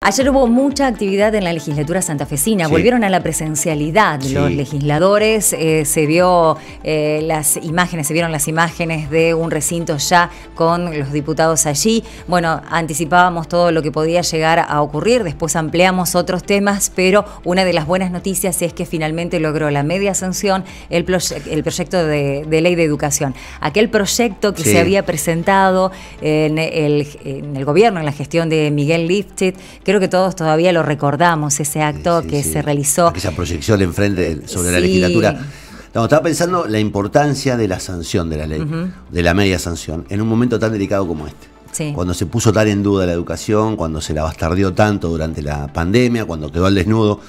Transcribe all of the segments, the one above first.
Ayer hubo mucha actividad en la legislatura santafesina, Sí. Volvieron a la presencialidad los legisladores, se vieron las imágenes de un recinto ya con los diputados allí. Bueno, anticipábamos todo lo que podía llegar a ocurrir, después ampliamos otros temas, pero una de las buenas noticias es que finalmente logró la media sanción el proyecto de ley de educación. Aquel proyecto que se había presentado en el gobierno, en la gestión de Miguel Lifchit, creo que todos todavía lo recordamos, ese acto que se realizó. Aquella proyección enfrente sobre la legislatura. No, estaba pensando la importancia de la sanción de la ley, de la media sanción, en un momento tan delicado como este. Sí. Cuando se puso tan en duda la educación, cuando se la bastardeó tanto durante la pandemia, cuando quedó al desnudo,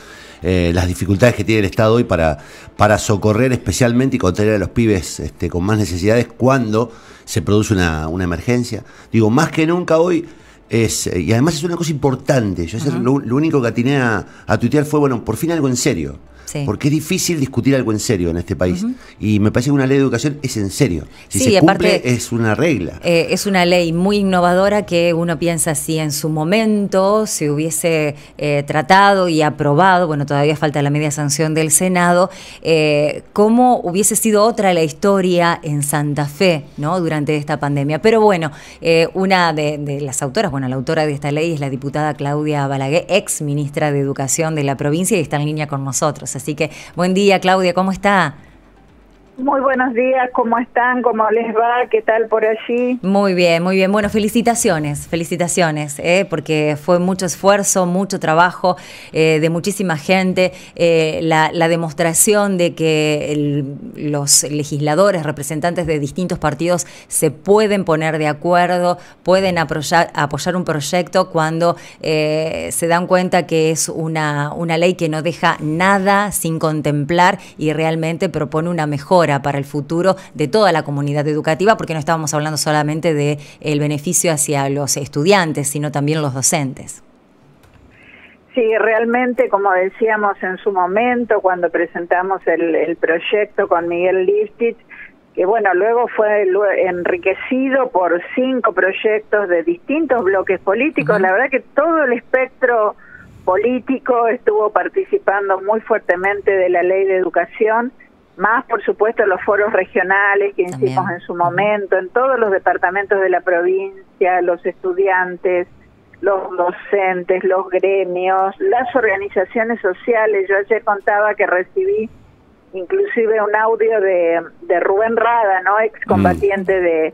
las dificultades que tiene el Estado hoy para socorrer especialmente y contener a los pibes con más necesidades cuando se produce una emergencia. Digo, más que nunca hoy. Y además es una cosa importante. Yo lo único que atiné a tuitear fue, bueno, por fin algo en serio. Sí. Porque es difícil discutir algo en serio en este país. Y me parece que una ley de educación es en serio. Si se cumple, es una regla. Es una ley muy innovadora que uno piensa si en su momento se hubiese tratado y aprobado, bueno, todavía falta la media sanción del Senado, cómo hubiese sido otra la historia en Santa Fe, ¿no?, durante esta pandemia. Pero bueno, una de las autoras, bueno, la autora de esta ley es la diputada Claudia Balaguer, ex ministra de Educación de la provincia, y está en línea con nosotros. Así que, buen día, Claudia, ¿cómo está? Muy buenos días, ¿cómo están? ¿Cómo les va? ¿Qué tal por allí? Muy bien, muy bien. Bueno, felicitaciones, porque fue mucho esfuerzo, mucho trabajo de muchísima gente, la demostración de que los legisladores, representantes de distintos partidos se pueden poner de acuerdo, pueden apoyar un proyecto cuando se dan cuenta que es una ley que no deja nada sin contemplar y realmente propone una mejora para el futuro de toda la comunidad educativa, porque no estábamos hablando solamente del beneficio hacia los estudiantes, sino también los docentes. Sí, realmente, como decíamos en su momento, cuando presentamos el proyecto con Miguel Lifchit, que bueno, luego fue enriquecido por 5 proyectos de distintos bloques políticos. La verdad que todo el espectro político estuvo participando muy fuertemente de la ley de educación, más por supuesto los foros regionales que hicimos en su momento, en todos los departamentos de la provincia, los estudiantes, los docentes, los gremios, las organizaciones sociales. Yo ayer contaba que recibí inclusive un audio de Rubén Rada, ¿no?, excombatiente de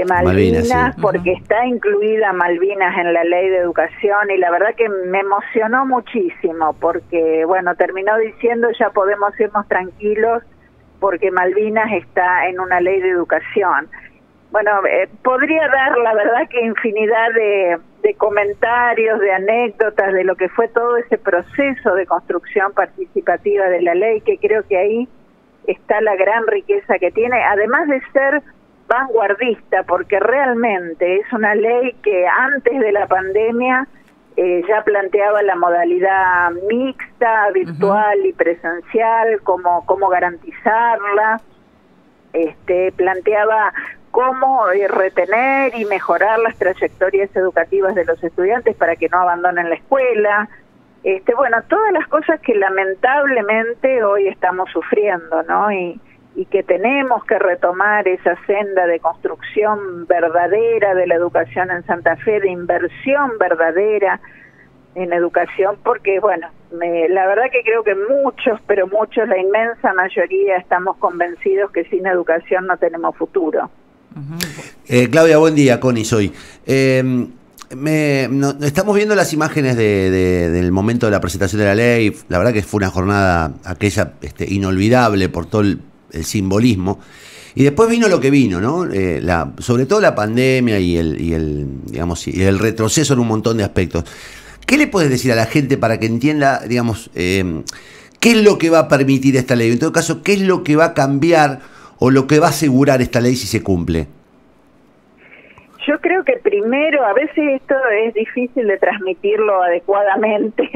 Malvinas, porque está incluida Malvinas en la ley de educación, y la verdad que me emocionó muchísimo, porque bueno, terminó diciendo ya podemos irnos tranquilos porque Malvinas está en una ley de educación. Bueno, podría dar la verdad que infinidad de comentarios, de anécdotas de lo que fue todo ese proceso de construcción participativa de la ley, que creo que ahí está la gran riqueza que tiene, además de ser vanguardista, porque realmente es una ley que antes de la pandemia ya planteaba la modalidad mixta, virtual y presencial, cómo garantizarla, planteaba cómo retener y mejorar las trayectorias educativas de los estudiantes para que no abandonen la escuela. Bueno, todas las cosas que lamentablemente hoy estamos sufriendo, ¿no? Y que tenemos que retomar esa senda de construcción verdadera de la educación en Santa Fe, de inversión verdadera en educación, porque bueno, la verdad que creo que muchos, la inmensa mayoría, estamos convencidos que sin educación no tenemos futuro. Claudia, buen día, Connie soy. Estamos viendo las imágenes del momento de la presentación de la ley. La verdad que fue una jornada aquella inolvidable por todo el simbolismo, y después vino lo que vino, ¿no? Sobre todo la pandemia y el retroceso en un montón de aspectos. ¿Qué le puedes decir a la gente para que entienda, qué es lo que va a permitir esta ley? En todo caso, ¿qué es lo que va a cambiar o lo que va a asegurar esta ley si se cumple? Yo creo que primero, a veces esto es difícil de transmitirlo adecuadamente,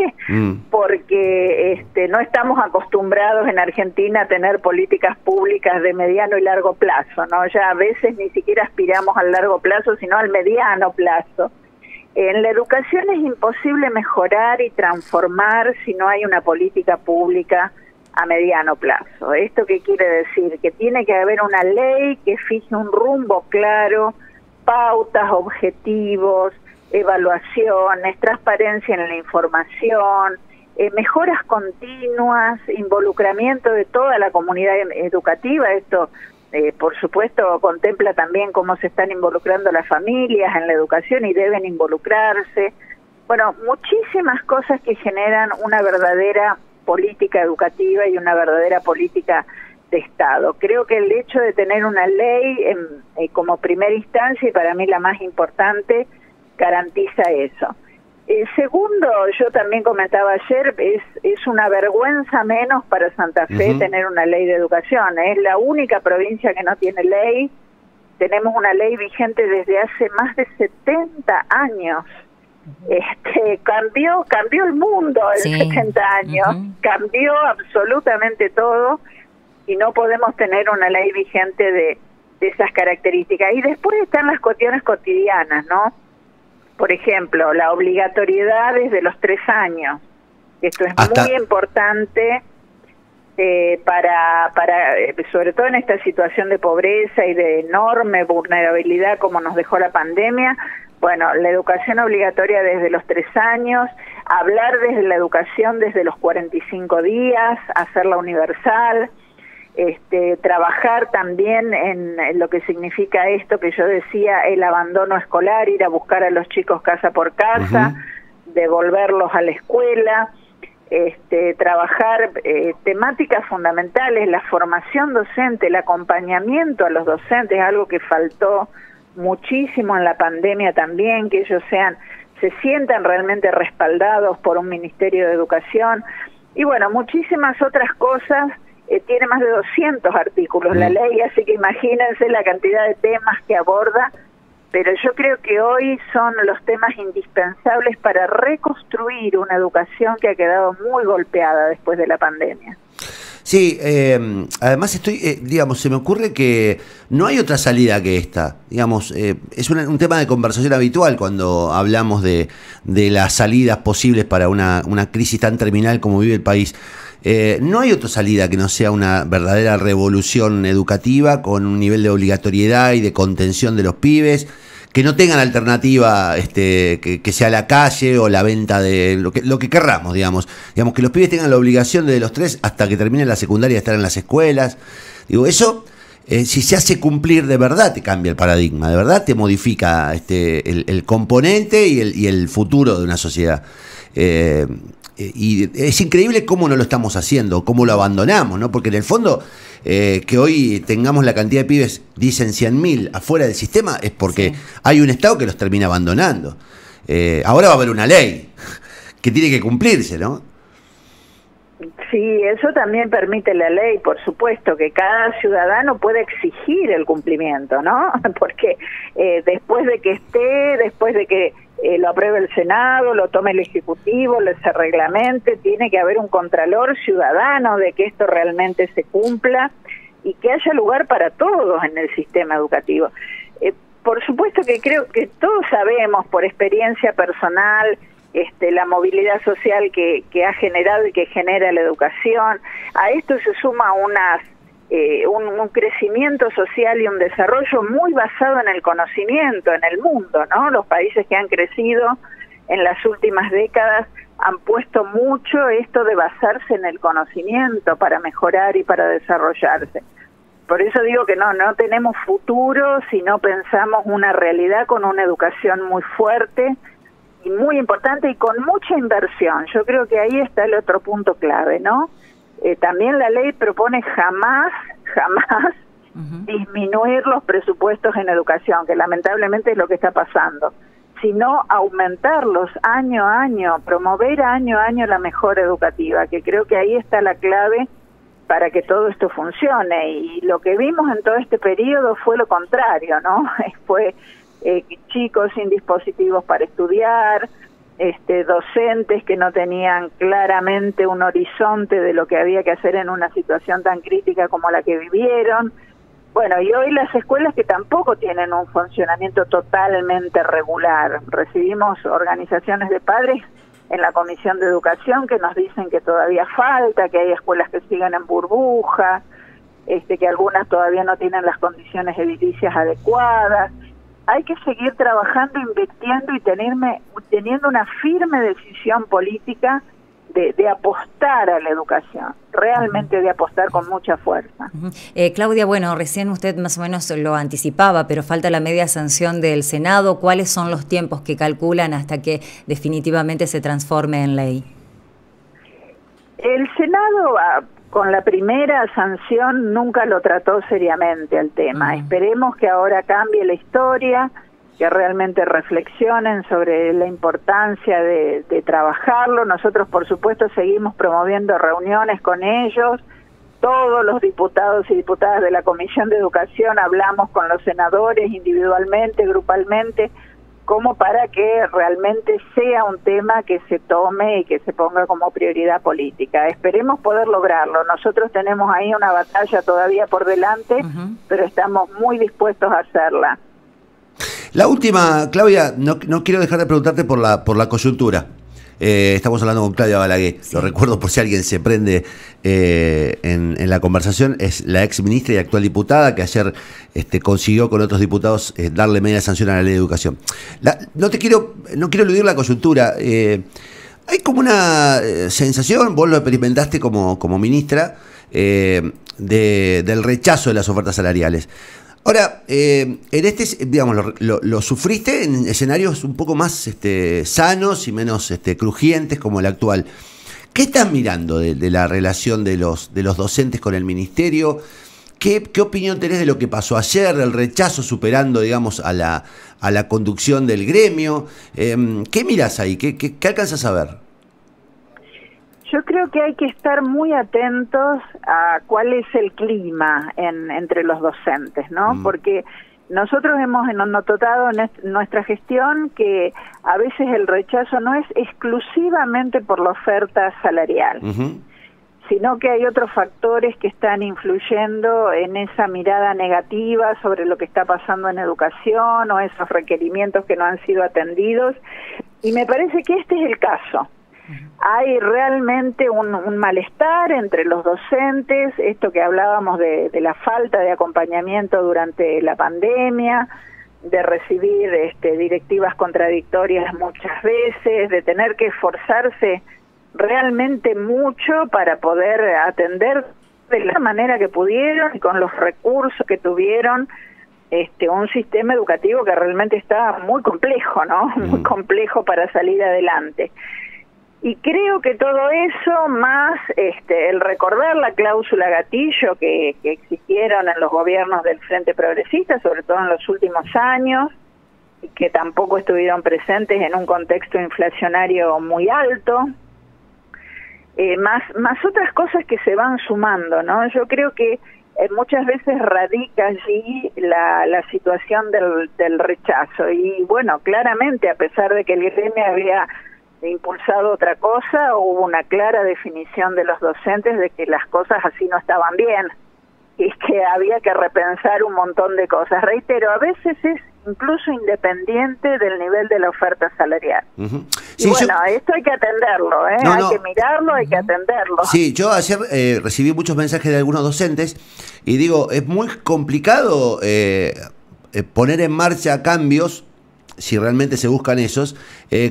porque no estamos acostumbrados en Argentina a tener políticas públicas de mediano y largo plazo, ¿no? Ya a veces ni siquiera aspiramos al largo plazo, sino al mediano plazo. En la educación es imposible mejorar y transformar si no hay una política pública a mediano plazo. ¿Esto qué quiere decir? Que tiene que haber una ley que fije un rumbo claro, pautas, objetivos, evaluaciones, transparencia en la información, mejoras continuas, involucramiento de toda la comunidad educativa. Esto, por supuesto, contempla también cómo se están involucrando las familias en la educación y deben involucrarse. Bueno, muchísimas cosas que generan una verdadera política educativa y una verdadera política de Estado. Creo que el hecho de tener una ley como primera instancia, y para mí la más importante, garantiza eso. Segundo, yo también comentaba ayer, es una vergüenza menos para Santa Fe tener una ley de educación. Es la única provincia que no tiene ley. Tenemos una ley vigente desde hace más de 70 años. Cambió el mundo en 70 años, cambió absolutamente todo, y no podemos tener una ley vigente de esas características. Y después están las cuestiones cotidianas, ¿no? Por ejemplo, la obligatoriedad desde los 3 años. Esto es muy importante para sobre todo en esta situación de pobreza y de enorme vulnerabilidad como nos dejó la pandemia. Bueno, la educación obligatoria desde los 3 años, hablar desde la educación desde los 45 días, hacerla universal, trabajar también en lo que significa esto que yo decía, el abandono escolar, ir a buscar a los chicos casa por casa, devolverlos a la escuela, trabajar temáticas fundamentales, la formación docente, el acompañamiento a los docentes, algo que faltó muchísimo en la pandemia también, que ellos se sientan realmente respaldados por un Ministerio de Educación, y bueno, muchísimas otras cosas. Tiene más de 200 artículos la ley, así que imagínense la cantidad de temas que aborda, pero yo creo que hoy son los temas indispensables para reconstruir una educación que ha quedado muy golpeada después de la pandemia. Sí, además digamos, se me ocurre que no hay otra salida que esta. Digamos, es un tema de conversación habitual cuando hablamos de las salidas posibles para una crisis tan terminal como vive el país. No hay otra salida que no sea una verdadera revolución educativa con un nivel de obligatoriedad y de contención de los pibes, que no tengan alternativa que sea la calle o la venta de lo que querramos, digamos que los pibes tengan la obligación de los 3 hasta que terminen la secundaria de estar en las escuelas. Digo, eso si se hace cumplir de verdad te cambia el paradigma, de verdad te modifica el componente y el futuro de una sociedad. Y es increíble cómo no lo estamos haciendo, cómo lo abandonamos, ¿no? Porque en el fondo que hoy tengamos la cantidad de pibes, dicen 100.000 afuera del sistema, es porque hay un Estado que los termina abandonando. Ahora va a haber una ley que tiene que cumplirse, ¿no? Sí, eso también permite la ley, por supuesto, que cada ciudadano puede exigir el cumplimiento, ¿no? Porque después de que lo apruebe el Senado, lo tome el Ejecutivo, se reglamente, tiene que haber un contralor ciudadano de que esto realmente se cumpla y que haya lugar para todos en el sistema educativo. Por supuesto que creo que todos sabemos por experiencia personal la movilidad social que ha generado y que genera la educación. A esto se suma un crecimiento social y un desarrollo muy basado en el conocimiento, en el mundo, ¿no? Los países que han crecido en las últimas décadas han puesto mucho esto de basarse en el conocimiento para mejorar y para desarrollarse. Por eso digo que no tenemos futuro si no pensamos una realidad con una educación muy fuerte y muy importante y con mucha inversión. Yo creo que ahí está el otro punto clave, ¿no? También la ley propone jamás disminuir los presupuestos en educación, que lamentablemente es lo que está pasando, sino aumentarlos año a año, promover año a año la mejora educativa, que creo que ahí está la clave para que todo esto funcione. Y lo que vimos en todo este periodo fue lo contrario, ¿no? Fue chicos sin dispositivos para estudiar, docentes que no tenían claramente un horizonte de lo que había que hacer en una situación tan crítica como la que vivieron, Bueno, y hoy las escuelas que tampoco tienen un funcionamiento totalmente regular. Recibimos organizaciones de padres en la Comisión de Educación que nos dicen que todavía falta, que hay escuelas que siguen en burbuja, que algunas todavía no tienen las condiciones edilicias adecuadas. Hay que seguir trabajando, invirtiendo y teniendo una firme decisión política de apostar a la educación, realmente de apostar con mucha fuerza. Claudia, bueno, recién usted más o menos lo anticipaba, pero falta la media sanción del Senado. ¿Cuáles son los tiempos que calculan hasta que definitivamente se transforme en ley? El Senado, con la primera sanción, nunca lo trató seriamente el tema. Esperemos que ahora cambie la historia, que realmente reflexionen sobre la importancia de trabajarlo. Nosotros, por supuesto, seguimos promoviendo reuniones con ellos. Todos los diputados y diputadas de la Comisión de Educación hablamos con los senadores individualmente, grupalmente, como para que realmente sea un tema que se tome y que se ponga como prioridad política. Esperemos poder lograrlo. Nosotros tenemos ahí una batalla todavía por delante, pero estamos muy dispuestos a hacerla. La última, Claudia, no quiero dejar de preguntarte por la coyuntura. Estamos hablando con Claudia Balaguer, sí. Lo recuerdo por si alguien se prende en la conversación, es la ex ministra y actual diputada que ayer consiguió con otros diputados darle media sanción a la ley de educación. No quiero eludir la coyuntura. Hay como una sensación, vos lo experimentaste como ministra, del rechazo de las ofertas salariales. Ahora, digamos, lo sufriste en escenarios un poco más sanos y menos crujientes como el actual. ¿Qué estás mirando de la relación de los docentes con el ministerio? ¿Qué opinión tenés de lo que pasó ayer, del rechazo superando, digamos, a la conducción del gremio? ¿Qué mirás ahí? ¿Qué alcanzas a ver? Yo creo que hay que estar muy atentos a cuál es el clima entre los docentes, ¿no? Porque nosotros hemos notado en nuestra gestión que a veces el rechazo no es exclusivamente por la oferta salarial, sino que hay otros factores que están influyendo en esa mirada negativa sobre lo que está pasando en educación o esos requerimientos que no han sido atendidos. Y me parece que este es el caso. Hay realmente un malestar entre los docentes, esto que hablábamos de la falta de acompañamiento durante la pandemia, de recibir directivas contradictorias muchas veces, de tener que esforzarse realmente mucho para poder atender de la manera que pudieron y con los recursos que tuvieron un sistema educativo que realmente está muy complejo, ¿no? Muy complejo para salir adelante. Y creo que todo eso, más el recordar la cláusula gatillo que existieron en los gobiernos del Frente Progresista, sobre todo en los últimos años, y que tampoco estuvieron presentes en un contexto inflacionario muy alto, más otras cosas que se van sumando, ¿no? Yo creo que muchas veces radica allí la situación del rechazo. Y bueno, claramente, a pesar de que el gremio había impulsado otra cosa, hubo una clara definición de los docentes de que las cosas así no estaban bien y que había que repensar un montón de cosas. Reitero, a veces es incluso independiente del nivel de la oferta salarial. Sí, y bueno, esto hay que atenderlo, hay que mirarlo, hay que atenderlo. Sí, yo ayer recibí muchos mensajes de algunos docentes y digo, es muy complicado poner en marcha cambios, si realmente se buscan esos,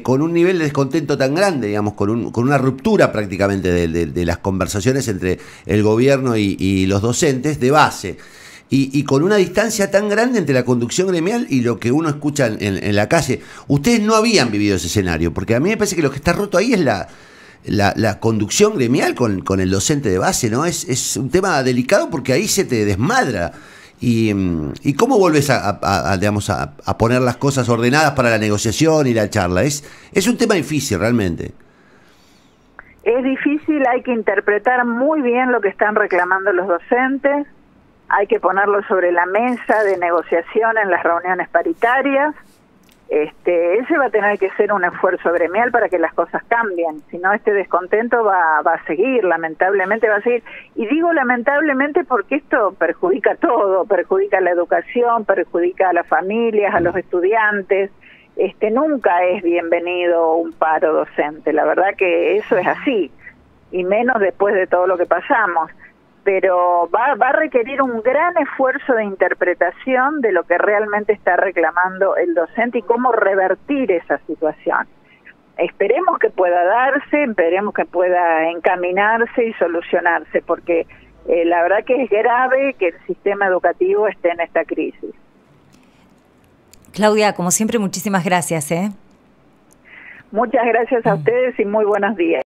con un nivel de descontento tan grande, digamos, con una ruptura prácticamente de las conversaciones entre el gobierno y los docentes de base, y con una distancia tan grande entre la conducción gremial y lo que uno escucha en la calle. Ustedes no habían vivido ese escenario, porque a mí me parece que lo que está roto ahí es la conducción gremial con el docente de base, ¿no? Es un tema delicado porque ahí se te desmadra. ¿Y cómo volvés a poner las cosas ordenadas para la negociación y la charla? Es un tema difícil realmente. Es difícil, hay que interpretar muy bien lo que están reclamando los docentes, hay que ponerlo sobre la mesa de negociación en las reuniones paritarias, ese va a tener que ser un esfuerzo gremial para que las cosas cambien, si no este descontento va a seguir, lamentablemente va a seguir. Y digo lamentablemente porque esto perjudica todo, perjudica la educación, perjudica a las familias, a los estudiantes. Nunca es bienvenido un paro docente, la verdad que eso es así, y menos después de todo lo que pasamos. Pero va a requerir un gran esfuerzo de interpretación de lo que realmente está reclamando el docente y cómo revertir esa situación. Esperemos que pueda darse, esperemos que pueda encaminarse y solucionarse, porque la verdad que es grave que el sistema educativo esté en esta crisis. Claudia, como siempre, muchísimas gracias. Muchas gracias a ustedes y muy buenos días.